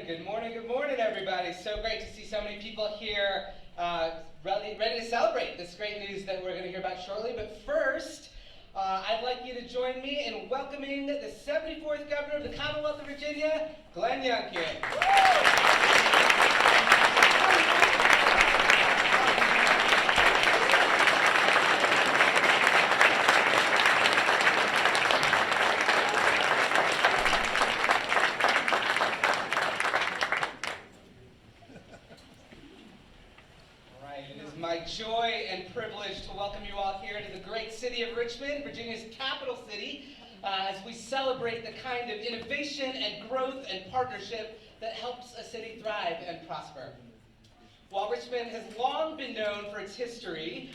Good morning, everybody. So great to see so many people here ready to celebrate this great news that we're going to hear about shortly. But first, I'd like you to join me in welcoming the 74th Governor of the Commonwealth of Virginia, Glenn Youngkin. My joy and privilege to welcome you all here to the great city of Richmond, Virginia's capital city, as we celebrate the kind of innovation and growth and partnership that helps a city thrive and prosper. While Richmond has long been known for its history,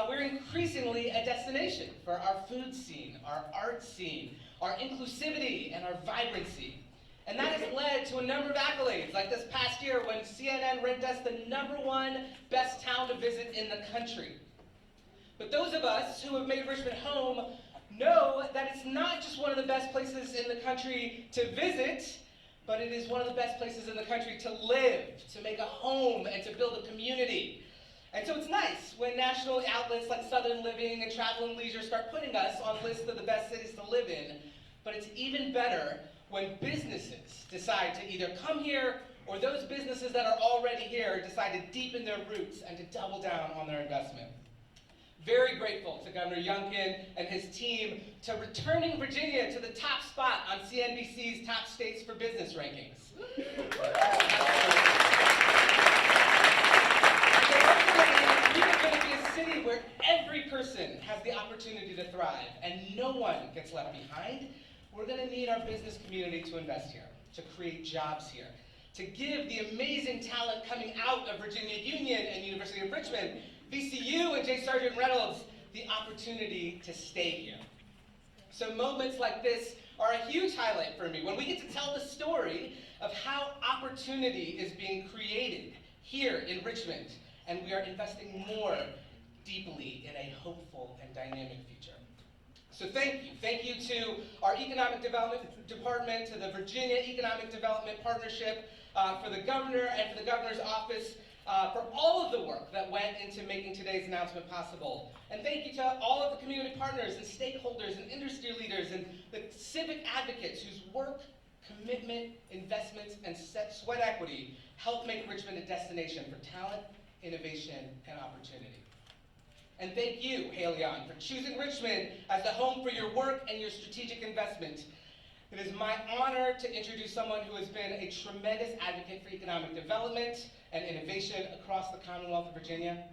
we're increasingly a destination for our food scene, our art scene, our inclusivity, and our vibrancy. And that has led to a number of accolades, like this past year when CNN ranked us the #1 best town to visit in the country. But those of us who have made Richmond home know that it's not just one of the best places in the country to visit, but it is one of the best places in the country to live, to make a home, and to build a community. And so it's nice when national outlets like Southern Living and Travel and Leisure start putting us on lists of the best cities to live in, but it's even better when businesses decide to either come here or those businesses that are already here decide to deepen their roots and to double down on their investment. Very grateful to Governor Youngkin and his team to returning Virginia to the top spot on CNBC's Top States for Business rankings. We are going to be a city where every person has the opportunity to thrive and no one gets left behind. We're going to need our business community to invest here, to create jobs here, to give the amazing talent coming out of Virginia Union and University of Richmond, VCU and J. Sargent Reynolds, the opportunity to stay here. So moments like this are a huge highlight for me, when we get to tell the story of how opportunity is being created here in Richmond, and we are investing more deeply in a hopeful and dynamic future. So thank you. Thank you to our Economic Development Department, to the Virginia Economic Development Partnership, for the governor and for the governor's office, for all of the work that went into making today's announcement possible. And thank you to all of the community partners and stakeholders and industry leaders and the civic advocates whose work, commitment, investments, and sweat equity help make Richmond a destination for talent, innovation, and opportunity. And thank you, Haleon, for choosing Richmond as the home for your work and your strategic investment. It is my honor to introduce someone who has been a tremendous advocate for economic development and innovation across the Commonwealth of Virginia,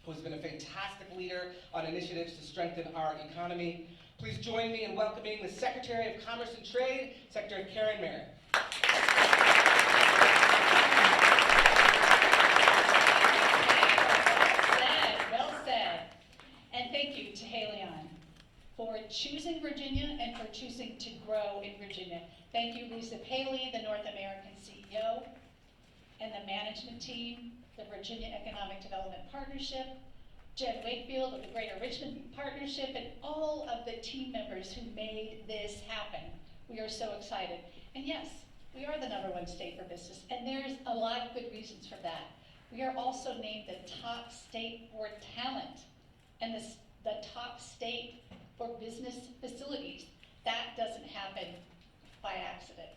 who has been a fantastic leader on initiatives to strengthen our economy. Please join me in welcoming the Secretary of Commerce and Trade, Secretary Karen Merritt. And thank you to Haleon for choosing Virginia and for choosing to grow in Virginia. Thank you, Lisa Paley, the North American CEO, and the management team, the Virginia Economic Development Partnership, Jen Wakefield of the Greater Richmond Partnership, and all of the team members who made this happen. We are so excited. And yes, we are the #1 state for business, and there's a lot of good reasons for that. We are also named the top state for talent and the top state for business facilities. That doesn't happen by accident.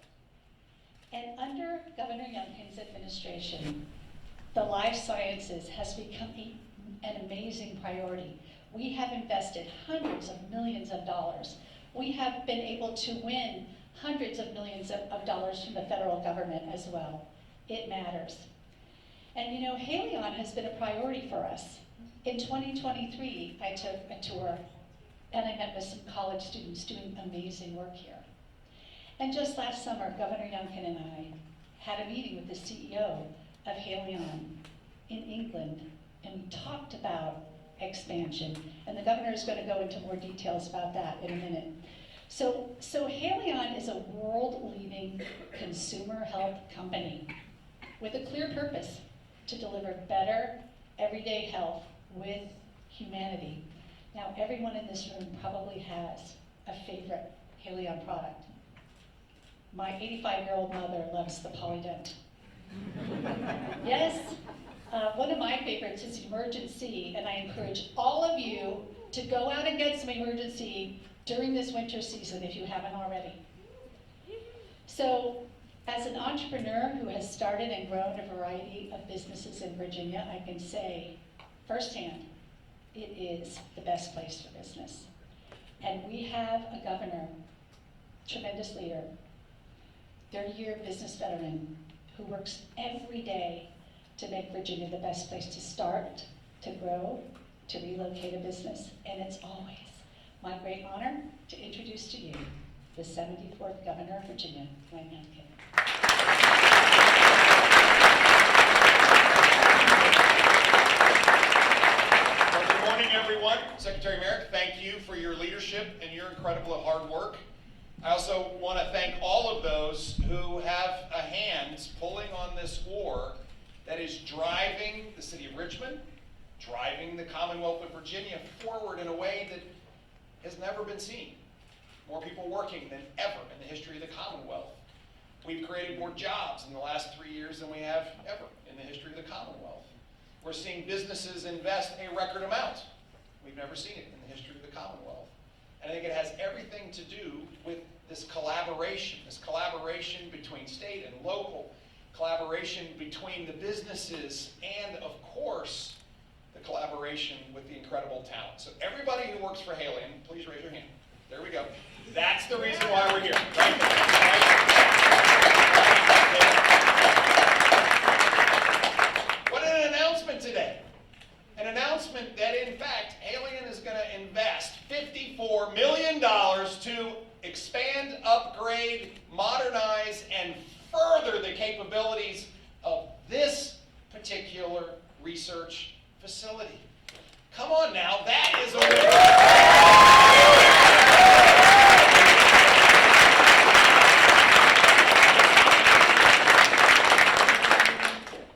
And under Governor Youngkin's administration, the life sciences has become an amazing priority. We have invested hundreds of millions of dollars. We have been able to win hundreds of millions of dollars from the federal government as well. It matters. And you know, Haleon has been a priority for us. In 2023, I took a tour and I met with some college students doing amazing work here. And just last summer, Governor Youngkin and I had a meeting with the CEO of Haleon in England, and we talked about expansion. And the governor is going to go into more details about that in a minute. So Haleon is a world-leading consumer health company with a clear purpose to deliver better everyday health with humanity. Now, everyone in this room probably has a favorite Haleon product. My 85-year-old mother loves the Polydent. Yes, one of my favorites is Emergency, and I encourage all of you to go out and get some Emergency during this winter season if you haven't already. So, as an entrepreneur who has started and grown a variety of businesses in Virginia, I can say firsthand, it is the best place for business. And we have a governor, tremendous leader, 30-year business veteran, who works every day to make Virginia the best place to start, to grow, to relocate a business. And it's always my great honor to introduce to you the 74th Governor of Virginia, Dwayne Haleon. Well, good morning, everyone. Secretary Merrick, thank you for your leadership and your incredible hard work. I also want to thank all of those who have a hand pulling on this war that is driving the city of Richmond, driving the Commonwealth of Virginia forward in a way that has never been seen. More people working than ever in the history of the Commonwealth. We've created more jobs in the last 3 years than we have ever in the history of the Commonwealth. We're seeing businesses invest a record amount. We've never seen it in the history of the Commonwealth. And I think it has everything to do with this collaboration between state and local, collaboration between the businesses, and of course, the collaboration with the incredible talent. So everybody who works for Haleon, please raise your hand. There we go. That's the reason why we're here. Right there. What an announcement today. An announcement that, in fact, Haleon is going to invest $54 million to expand, upgrade, modernize, and further the capabilities of this particular research facility. Come on now, that is a win.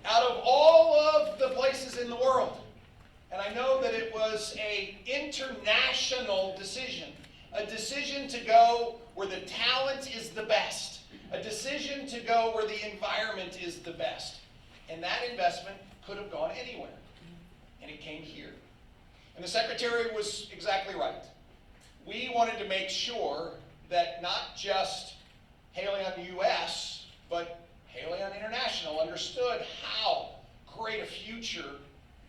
Out of all of the places in the world, and I know that it was an international decision, a decision to go where the talent is the best, a decision to go where the environment is the best. And that investment could have gone anywhere. And it came here. And the Secretary was exactly right. We wanted to make sure that not just Haleon US, but Haleon International understood how great a future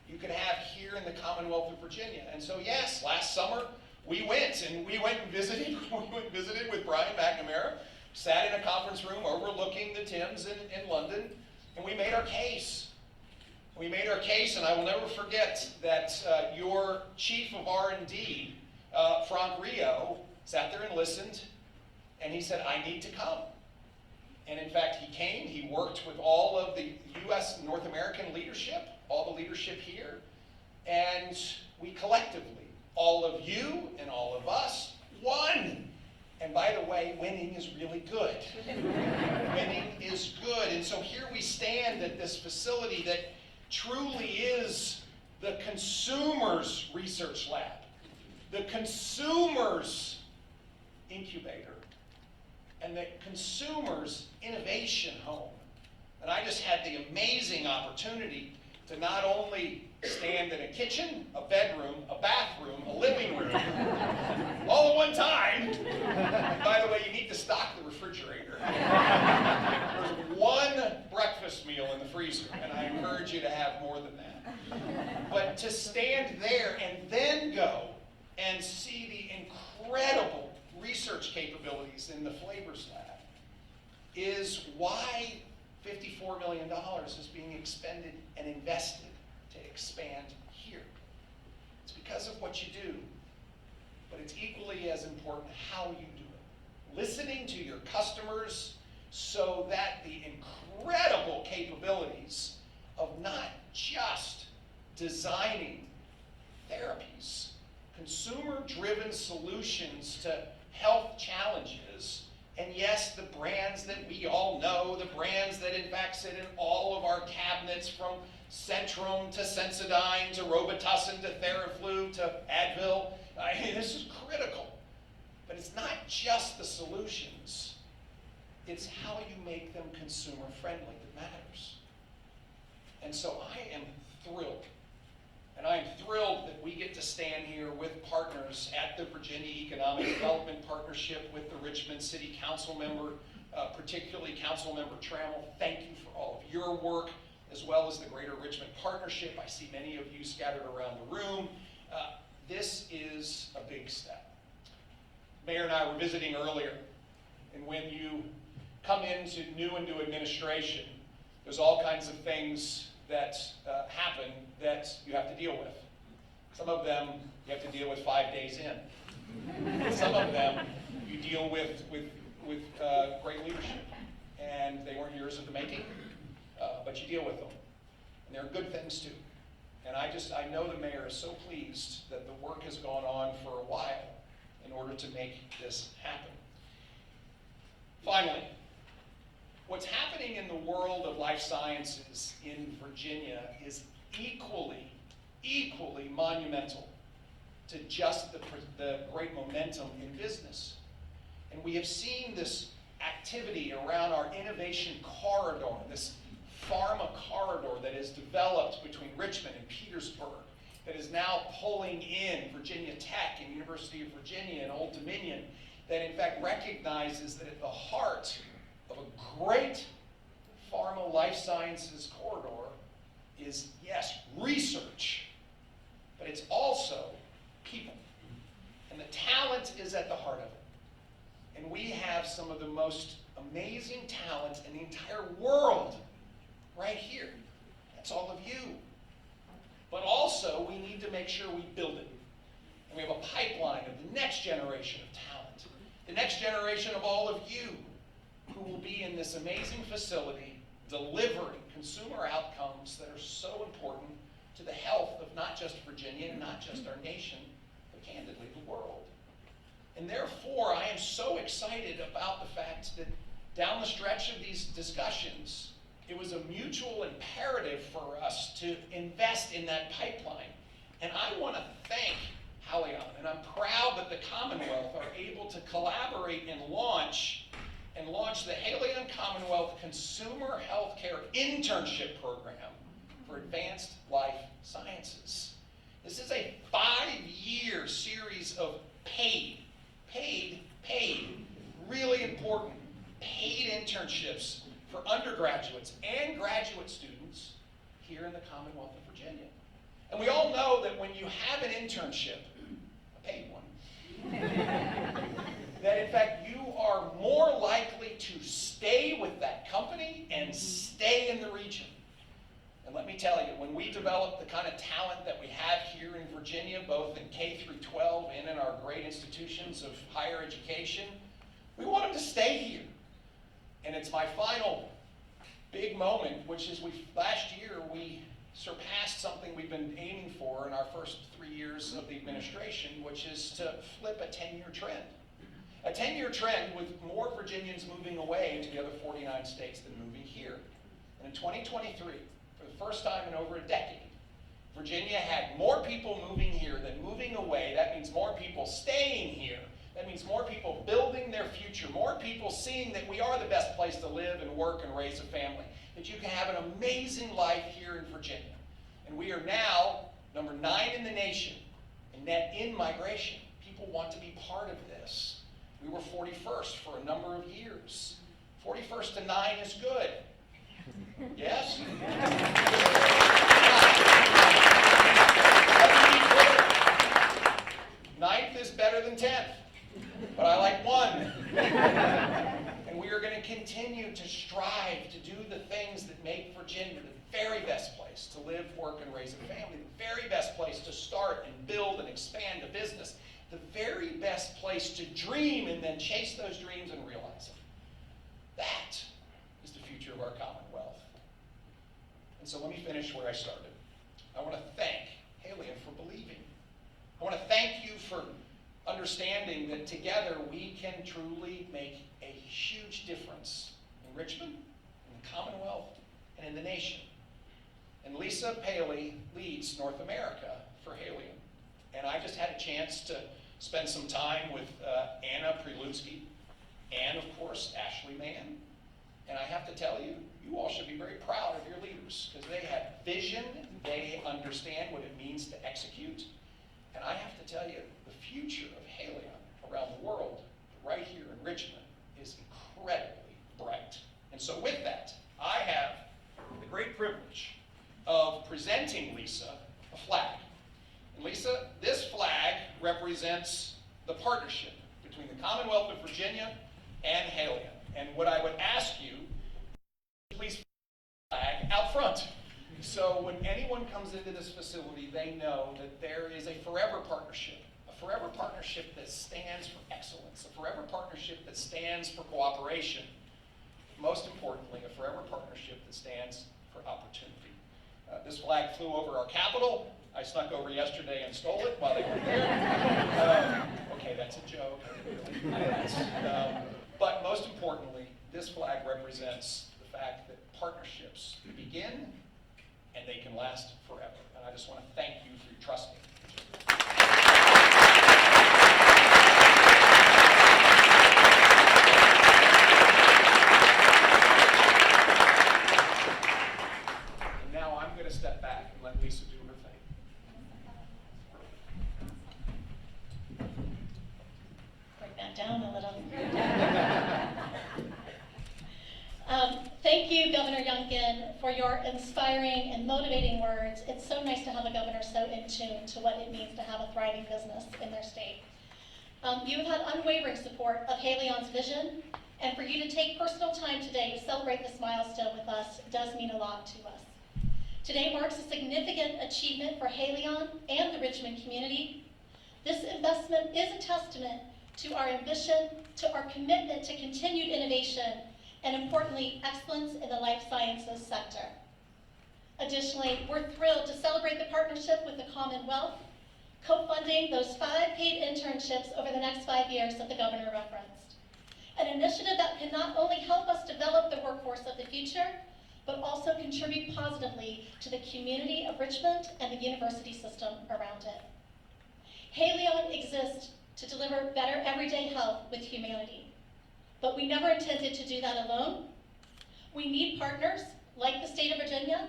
you could have here in the Commonwealth of Virginia. And so yes, last summer we went and visited. We went and visited with Brian McNamara, sat in a conference room overlooking the Thames in London, and we made our case. We made our case, and I will never forget that your chief of R&D, Frank Rio, sat there and listened, and he said, I need to come. And in fact, he came. He worked with all of the U.S. and North American leadership, all the leadership here, and we collectively, all of you and all of us, won. And by the way, winning is really good. Winning is good. And so here we stand at this facility that truly is the consumer's research lab, the consumer's incubator, and the consumer's innovation home. And I just had the amazing opportunity to not only stand in a kitchen, a bedroom, a bathroom, a living room, all at one time. And by the way, you need to stock the refrigerator. There's one breakfast meal in the freezer, and I encourage you to have more than that. But to stand there and then go and see the incredible research capabilities in the Flavors Lab is why $54 million is being expended and invested to expand here. It's because of what you do, but it's equally as important how you do it. Listening to your customers so that the incredible capabilities of not just designing therapies, consumer-driven solutions to health challenges, and yes, the brands that we all know, the brands that in fact sit in all of our cabinets, from Centrum to Sensodyne to Robitussin to Theraflu to Advil. I mean, this is critical. But it's not just the solutions. It's how you make them consumer friendly that matters. And so I am thrilled. And I am thrilled that we get to stand here with partners at the Virginia Economic Development Partnership, with the Richmond City Council member, particularly Councilmember Trammell. Thank you for all of your work, as well as the Greater Richmond Partnership. I see many of you scattered around the room. This is a big step. Mayor and I were visiting earlier, and when you come into new administration, there's all kinds of things that happen that you have to deal with. Some of them you have to deal with 5 days in. Some of them you deal with great leadership, and they weren't yours in the making, but you deal with them. And there are good things too. And I know the mayor is so pleased that the work has gone on for a while in order to make this happen. Finally, what's happening in the world of life sciences in Virginia is equally monumental to just the great momentum in business. And we have seen this activity around our innovation corridor, this pharma corridor that is developed between Richmond and Petersburg, that is now pulling in Virginia Tech and University of Virginia and Old Dominion, that in fact recognizes that at the heart of a great pharma life sciences corridor is, yes, research, but it's also people. And the talent is at the heart of it. And we have some of the most amazing talent in the entire world right here. That's all of you. But also, we need to make sure we build it. And we have a pipeline of the next generation of talent, the next generation of all of you who will be in this amazing facility delivering consumer outcomes that are so important to the health of not just Virginia and not just our nation, but candidly the world. And therefore, I am so excited about the fact that down the stretch of these discussions, it was a mutual imperative for us to invest in that pipeline. And I want to thank Haleon, and I'm proud that the Commonwealth are able to collaborate and launch the Haleon Commonwealth Consumer Healthcare Internship Program for Advanced Life Sciences. This is a 5-year series of paid, really important, paid internships for undergraduates and graduate students here in the Commonwealth of Virginia. And we all know that when you have an internship, a paid one, that in fact you are more likely to stay with that company and stay in the region. And let me tell you, when we develop the kind of talent that we have here in Virginia, both in K through 12 and in our great institutions of higher education, we want them to stay here. And it's my final big moment, which is last year we surpassed something we've been aiming for in our first 3 years of the administration, which is to flip a 10-year trend. A 10-year trend with more Virginians moving away to the other 49 states than moving here. And in 2023, for the first time in over a decade, Virginia had more people moving here than moving away. That means more people staying here. That means more people building their future, more people seeing that we are the best place to live and work and raise a family, that you can have an amazing life here in Virginia. And we are now number 9 in the nation in net in-migration. People want to be part of this. We were 41st for a number of years. 41st to 9 is good. Yes? Ninth is better than 10th. But I like 1. And we are going to continue to strive to do the things that make Virginia the very best place to live, work, and raise a family, the very best place to start and build and expand a business, the very best place to dream and then chase those dreams and realize them. That is the future of our Commonwealth. And so let me finish where I started. I want to thank Haleon for believing. I want to thank you for understanding that together we can truly make a huge difference in Richmond, in the Commonwealth, and in the nation. And Lisa Paley leads North America for Haleon. And I just had a chance to spend some time with Anna Prelutsky and of course, Ashley Mann. And I have to tell you, you all should be very proud of your leaders because they have vision, they understand what it means to execute. And I have to tell you, the future of Haleon around the world, right here in Richmond, is incredibly bright. And so with that, I have the great privilege of presenting Lisa a flag. And Lisa, this flag represents the partnership between the Commonwealth of Virginia and Haleon. And what I would ask you, please flag out front. So when anyone comes into this facility, they know that there is a forever partnership that stands for excellence, a forever partnership that stands for cooperation. Most importantly, a forever partnership that stands for opportunity. This flag flew over our Capitol. I snuck over yesterday and stole it while they were there. Okay, that's a joke. But most importantly, this flag represents the fact that partnerships begin and they can last forever. And I just want to thank you for your trust me. And now I'm going to step back and let Lisa do her thing. Bring that down a little. Thank you, Governor Youngkin, for your inspiring and motivating words. It's so nice to have a governor so in tune to what it means to have a thriving business in their state. You have had unwavering support of Haleon's vision, and for you to take personal time today to celebrate this milestone with us does mean a lot to us. Today marks a significant achievement for Haleon and the Richmond community. This investment is a testament to our ambition, to our commitment to continued innovation, and importantly, excellence in the life sciences sector. Additionally, we're thrilled to celebrate the partnership with the Commonwealth, co-funding those 5 paid internships over the next 5 years that the governor referenced. An initiative that can not only help us develop the workforce of the future, but also contribute positively to the community of Richmond and the university system around it. Haleon exists to deliver better everyday health with humanity. But we never intended to do that alone. We need partners like the state of Virginia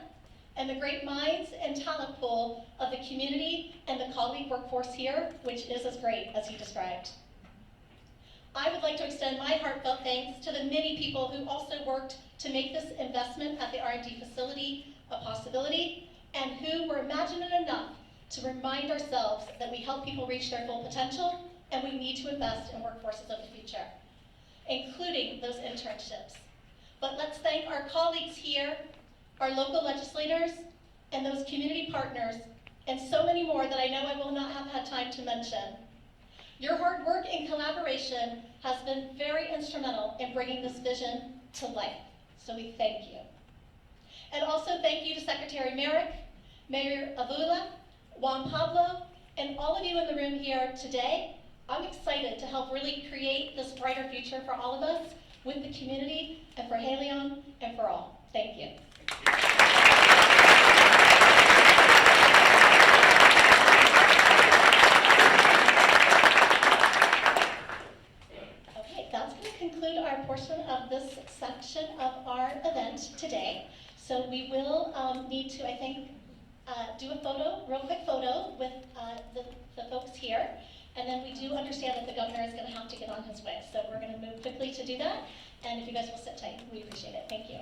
and the great minds and talent pool of the community and the colleague workforce here, which is as great as he described. I would like to extend my heartfelt thanks to the many people who also worked to make this investment at the R&D facility a possibility and who were imaginative enough to remind ourselves that we help people reach their full potential and we need to invest in workforces of the future, including those internships. But let's thank our colleagues here, our local legislators, and those community partners, and so many more that I know I will not have had time to mention. Your hard work and collaboration has been very instrumental in bringing this vision to life, so we thank you. And also thank you to Secretary Merrick, Mayor Avula, Juan Pablo, and all of you in the room here today. I'm excited to help really create this brighter future for all of us, with the community, and for Haleon, and for all. Thank you. Okay, that's going to conclude our portion of this section of our event today. So we will need to, I think, do a photo, real quick photo with the folks here. And then we do understand that the governor is going to have to get on his way. So we're going to move quickly to do that. And if you guys will sit tight, we appreciate it. Thank you.